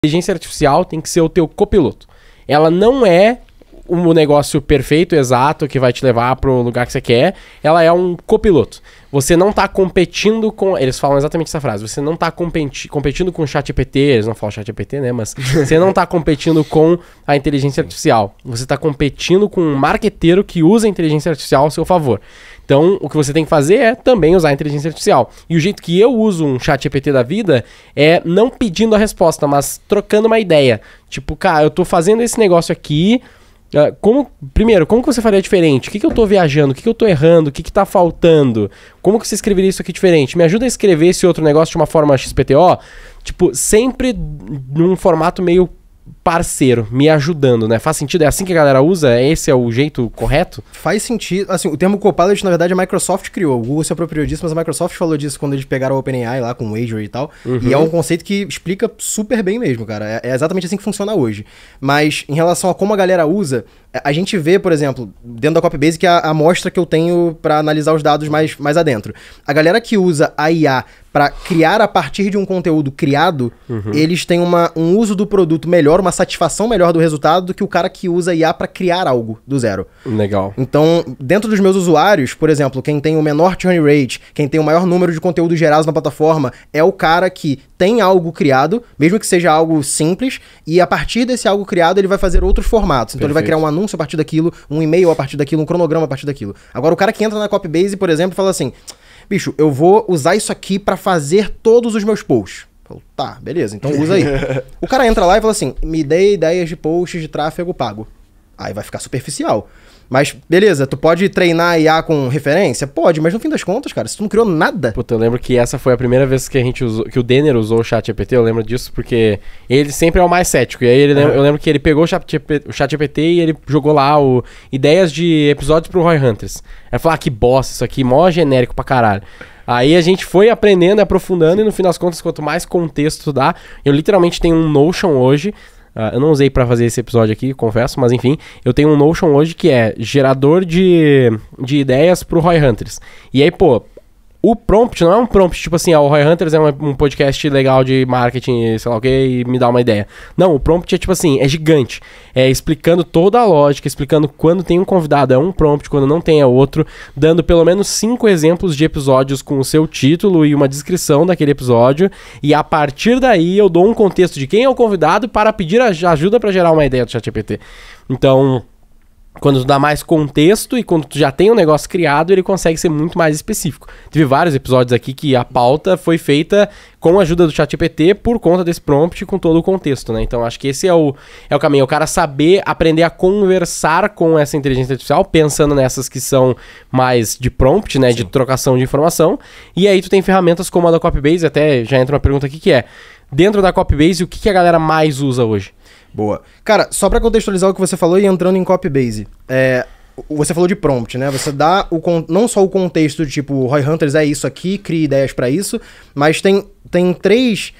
inteligência artificial tem que ser o teu copiloto. Ela não é um negócio perfeito, exato, que vai te levar pro lugar que você quer. Ela é um copiloto. Você não tá competindo com... Eles falam exatamente essa frase. Você não tá competindo com o ChatGPT. Eles não falam ChatGPT, né? Mas você não tá competindo com a inteligência artificial. Você tá competindo com um marqueteiro que usa a inteligência artificial ao seu favor. Então, o que você tem que fazer é também usar a inteligência artificial. E o jeito que eu uso um ChatGPT da vida é não pedindo a resposta, mas trocando uma ideia. Tipo, cara, eu tô fazendo esse negócio aqui... Primeiro, como que você faria diferente? O que eu tô viajando? O que eu tô errando? O que tá faltando? Como que você escreveria isso aqui diferente? Me ajuda a escrever esse outro negócio de uma forma XPTO? Tipo, sempre num formato meio parceiro, me ajudando, né? Faz sentido? É assim que a galera usa? Esse é o jeito correto? Faz sentido. Assim, o termo Copilot, na verdade, a Microsoft criou. O Google se apropriou disso, mas a Microsoft falou disso quando eles pegaram o OpenAI lá com o Azure e tal. E é um conceito que explica super bem mesmo, cara. É exatamente assim que funciona hoje. Mas, em relação a como a galera usa, a gente vê, por exemplo, dentro da Copybase, que é a amostra que eu tenho para analisar os dados mais adentro. A galera que usa a IA para criar a partir de um conteúdo criado, eles têm um uso do produto melhor, uma satisfação melhor do resultado do que o cara que usa IA para criar algo do zero. Legal. Então, dentro dos meus usuários, por exemplo, quem tem o menor churn rate, quem tem o maior número de conteúdos gerados na plataforma, é o cara que tem algo criado, mesmo que seja algo simples, e a partir desse algo criado ele vai fazer outros formatos. Então ele vai criar um anúncio a partir daquilo, um e-mail a partir daquilo, um cronograma a partir daquilo. Agora o cara que entra na Copybase, por exemplo, fala assim, bicho, eu vou usar isso aqui para fazer todos os meus posts. Falo, tá, beleza, então usa aí. O cara entra lá e fala assim, me dê ideias de posts de tráfego pago. Aí vai ficar superficial. Mas, beleza, tu pode treinar a IA com referência? Pode, mas no fim das contas, cara, se tu não criou nada... Puta, eu lembro que essa foi a primeira vez que a gente usou, que o Denner usou o ChatGPT, eu lembro disso porque ele sempre é o mais cético. E aí eu lembro que ele pegou o ChatGPT e ele jogou lá ideias de episódios pro Roy Hunters. Aí falou, que bosta isso aqui, mó genérico pra caralho. Aí a gente foi aprendendo, aprofundando e no fim das contas, quanto mais contexto tu dá... Eu literalmente tenho um Notion hoje... eu não usei pra fazer esse episódio aqui, confesso, mas enfim, eu tenho um Notion hoje que é gerador de ideias pro Roy Hunters. E aí, pô, o prompt não é um prompt tipo assim, o Roy Hunters é um podcast legal de marketing, sei lá o que, e me dá uma ideia. Não, o prompt é tipo assim, é gigante. É explicando toda a lógica, explicando quando tem um convidado é um prompt, quando não tem é outro, dando pelo menos 5 exemplos de episódios com o seu título e uma descrição daquele episódio, e a partir daí eu dou um contexto de quem é o convidado para pedir ajuda para gerar uma ideia do ChatGPT. Então... Quando tu dá mais contexto e quando tu já tem um negócio criado, ele consegue ser muito mais específico. Tive vários episódios aqui que a pauta foi feita com a ajuda do ChatGPT por conta desse prompt com todo o contexto, né? Então acho que esse é o caminho. É o cara saber aprender a conversar com essa inteligência artificial, pensando nessas que são mais de prompt, né? Sim. De trocação de informação. E aí tu tem ferramentas como a da Copybase, até já entra uma pergunta aqui que é, dentro da Copybase, o que a galera mais usa hoje? Boa. Cara, só pra contextualizar o que você falou e entrando em Copybase, você falou de prompt, né? Você dá não só o contexto de tipo, Roy Hunters é isso aqui, cria ideias pra isso, mas tem 3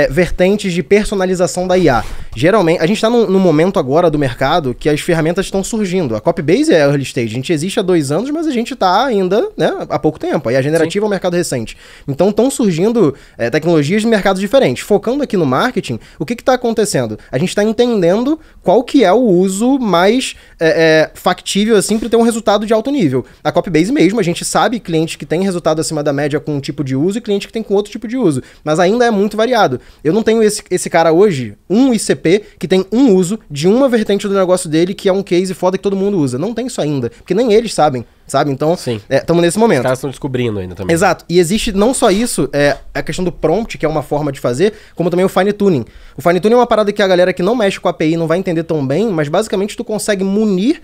vertentes de personalização da IA. Geralmente, a gente tá num momento agora do mercado que as ferramentas estão surgindo. A Copybase é early stage, a gente existe há 2 anos, mas a gente tá ainda, né, há pouco tempo. Aí a generativa é um mercado recente. Então estão surgindo tecnologias de mercados diferentes. Focando aqui no marketing, o que tá acontecendo? A gente tá entendendo qual que é o uso mais factível, assim, para ter um resultado de alto nível. A Copybase mesmo, a gente sabe cliente que tem resultado acima da média com um tipo de uso e cliente que tem com outro tipo de uso. Mas ainda é muito variado. Eu não tenho esse cara hoje, um ICP, que tem um uso de uma vertente do negócio dele, que é um case foda que todo mundo usa. Não tem isso ainda, porque nem eles sabem, sabe? Então, estamos nesse momento. Os caras estão descobrindo ainda também. Exato. E existe não só isso, a questão do prompt, que é uma forma de fazer, como também o fine tuning. O fine tuning é uma parada que a galera que não mexe com a API não vai entender tão bem, mas basicamente tu consegue munir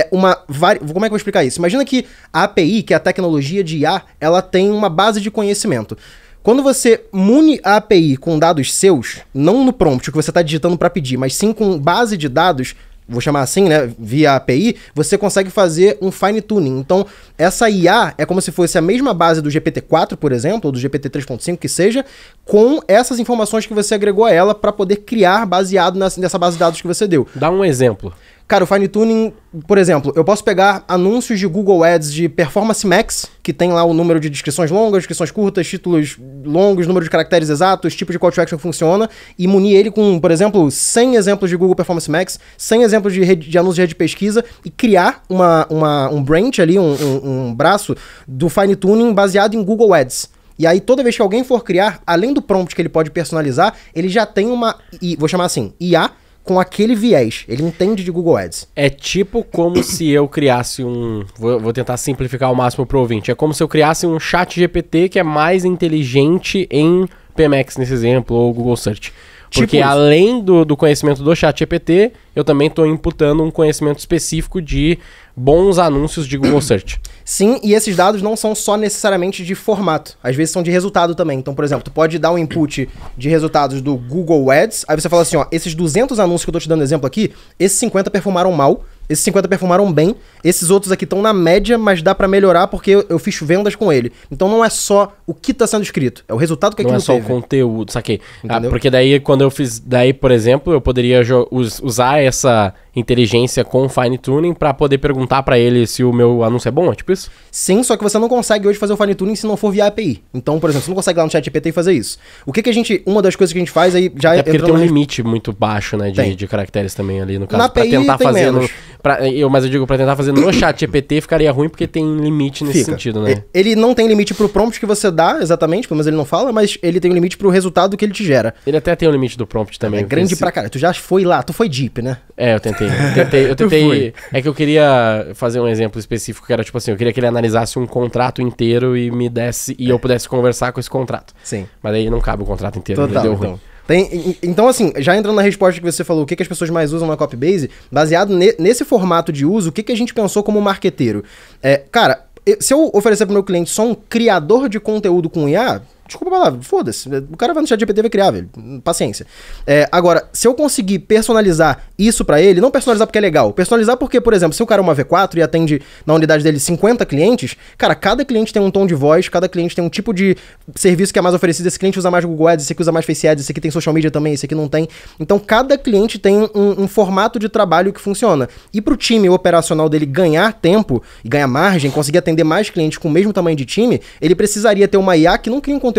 como é que eu vou explicar isso? Imagina que a API, que é a tecnologia de IA, ela tem uma base de conhecimento. Quando você mune a API com dados seus, não no prompt, o que você está digitando para pedir, mas sim com base de dados, vou chamar assim, né, via API, você consegue fazer um fine tuning. Então, essa IA é como se fosse a mesma base do GPT-4, por exemplo, ou do GPT 3.5, que seja, com essas informações que você agregou a ela para poder criar baseado nessa base de dados que você deu. Dá um exemplo. Cara, o fine tuning, por exemplo, eu posso pegar anúncios de Google Ads de Performance Max, que tem lá o número de descrições longas, descrições curtas, títulos longos, número de caracteres exatos, tipo de call to action que funciona, e munir ele com, por exemplo, 100 exemplos de Google Performance Max, 100 exemplos de anúncios de rede de pesquisa, e criar um branch ali, um braço do fine tuning baseado em Google Ads. E aí, toda vez que alguém for criar, além do prompt que ele pode personalizar, ele já tem vou chamar assim, IA, com aquele viés. Ele entende de Google Ads. É tipo como se eu criasse Vou tentar simplificar ao máximo pro ouvinte. É como se eu criasse um chat GPT que é mais inteligente em PMax, nesse exemplo, ou Google Search. Porque tipo além do conhecimento do chat GPT, eu também estou imputando um conhecimento específico de bons anúncios de Google Search. Sim, e esses dados não são só necessariamente de formato. Às vezes são de resultado também. Então, por exemplo, tu pode dar um input de resultados do Google Ads. Aí você fala assim, ó, esses 200 anúncios que eu tô te dando exemplo aqui, esses 50 performaram mal, esses 50 performaram bem, esses outros aqui estão na média, mas dá pra melhorar porque eu fiz vendas com ele. Então não é só o que tá sendo escrito, é o resultado que aquilo teve. Não é só o conteúdo, saquei. Porque daí, quando eu fiz... Daí, por exemplo, eu poderia usar essa inteligência com fine tuning pra poder perguntar pra ele se o meu anúncio é bom, é tipo isso? Sim, só que você não consegue hoje fazer o fine tuning se não for via API. Então, por exemplo, você não consegue ir lá no ChatGPT e fazer isso. O que a gente... Uma das coisas que a gente faz aí já... Até porque ele tem um limite muito baixo, né, de caracteres também ali, no caso. Na API pra tentar fazer... Mas eu digo, pra tentar fazer no ChatGPT ficaria ruim porque tem limite nesse sentido, né? Ele não tem limite pro prompt que você dá, exatamente, pelo menos ele não fala, mas ele tem um limite pro resultado que ele te gera. Ele até tem um limite do prompt também. É grande pra caralho. Tu já foi lá, tu foi deep, né? É, eu tentei. É que eu queria fazer um exemplo específico que era tipo assim, eu queria que ele analisasse um contrato inteiro e me desse, e eu pudesse conversar com esse contrato. Sim. Mas aí não cabe o contrato inteiro, total, deu ruim. Então, assim, já entrando na resposta que você falou, o que as pessoas mais usam na Copybase, baseado nesse formato de uso, o que a gente pensou como marqueteiro? Cara, se eu oferecer pro meu cliente só um criador de conteúdo com IA... Desculpa a palavra, foda-se. O cara vai no ChatGPT e vai criar, velho. Paciência. Agora, se eu conseguir personalizar isso pra ele, não personalizar porque é legal, personalizar porque, por exemplo, se o cara é uma V4 e atende na unidade dele 50 clientes, cara, cada cliente tem um tom de voz, cada cliente tem um tipo de serviço que é mais oferecido. Esse cliente usa mais Google Ads, esse aqui usa mais Face Ads, esse aqui tem social media também, esse aqui não tem. Então, cada cliente tem um formato de trabalho que funciona. E pro time operacional dele ganhar tempo e ganhar margem, conseguir atender mais clientes com o mesmo tamanho de time, ele precisaria ter uma IA que não cria um conteúdo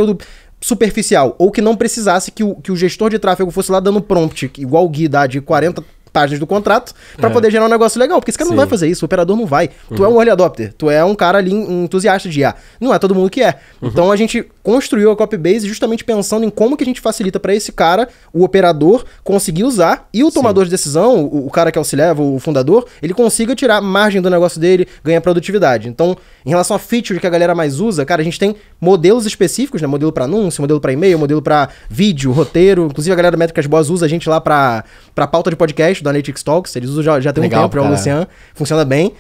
superficial, ou que não precisasse que o gestor de tráfego fosse lá dando prompt, igual o Gui dá de 40 páginas do contrato, pra poder gerar um negócio legal, porque esse cara não vai fazer isso, o operador não vai. Tu é um early adopter, tu é um cara ali, um entusiasta de IA. Não é todo mundo que é. Então a gente construiu a Copybase justamente pensando em como que a gente facilita pra esse cara, o operador, conseguir usar, e o tomador de decisão, o cara que auxilia, o fundador, ele consiga tirar margem do negócio dele, ganhar produtividade. Então, em relação a feature que a galera mais usa, cara, a gente tem modelos específicos, né? Modelo pra anúncio, modelo pra e-mail, modelo pra vídeo, roteiro. Inclusive a galera da Métricas Boas usa a gente lá pra pauta de podcast, do Analytics Talks. Eles usam já tem um tempo, é o Lucian. Funciona bem.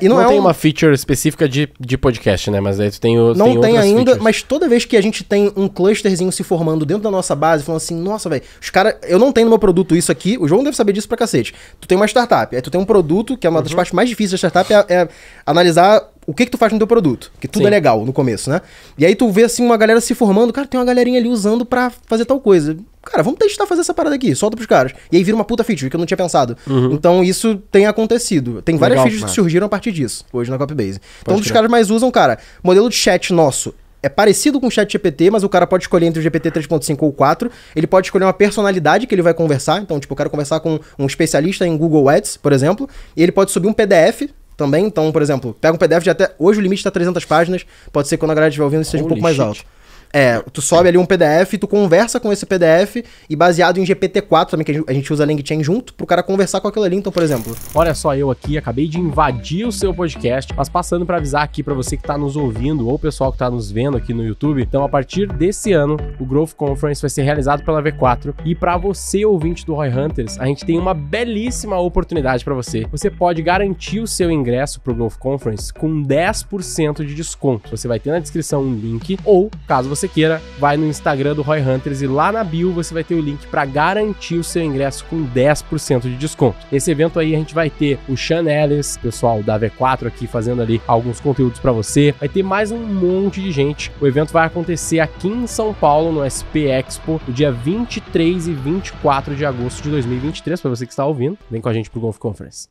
E não tem uma feature específica de podcast, né? Mas aí tu tem não tem ainda, features. Mas toda vez que a gente tem um clusterzinho se formando dentro da nossa base, falando assim, nossa, velho, os caras, eu não tenho no meu produto isso aqui, o João deve saber disso pra cacete. Tu tem uma startup, aí tu tem um produto, que é uma das partes mais difíceis da startup, é analisar o que tu faz no teu produto, que tudo é legal no começo, né? E aí tu vê assim uma galera se formando, cara, tem uma galerinha ali usando pra fazer tal coisa. Cara, vamos testar fazer essa parada aqui, solta pros caras. E aí vira uma puta feature que eu não tinha pensado. Então isso tem acontecido. Tem várias features que surgiram a partir disso, hoje na Copybase. Então um dos caras mais usam, cara, modelo de chat nosso é parecido com o ChatGPT, mas o cara pode escolher entre o GPT 3.5 ou 4. Ele pode escolher uma personalidade que ele vai conversar. Então, tipo, eu quero conversar com um especialista em Google Ads, por exemplo. E ele pode subir um PDF também. Então, por exemplo, pega um PDF de até... Hoje o limite tá 300 páginas. Pode ser que quando a galera estiver ouvindo isso seja um pouco mais alto. Tu sobe ali um PDF, tu conversa com esse PDF e baseado em GPT-4 também, que a gente usa a LangChain junto, pro cara conversar com aquilo ali. Então, por exemplo... Olha só, eu aqui acabei de invadir o seu podcast, mas passando pra avisar aqui pra você que tá nos ouvindo ou o pessoal que tá nos vendo aqui no YouTube. Então, a partir desse ano, o Growth Conference vai ser realizado pela V4 e pra você, ouvinte do Roy Hunters, a gente tem uma belíssima oportunidade pra você. Você pode garantir o seu ingresso pro Growth Conference com 10% de desconto. Você vai ter na descrição um link ou, caso você você queira, vai no Instagram do Roy Hunters e lá na bio você vai ter o link para garantir o seu ingresso com 10% de desconto. Esse evento aí a gente vai ter o Sean Ellis, pessoal da V4 aqui fazendo ali alguns conteúdos para você. Vai ter mais um monte de gente. O evento vai acontecer aqui em São Paulo, no SP Expo, no dia 23 e 24 de agosto de 2023, para você que está ouvindo. Vem com a gente pro Golf Conference.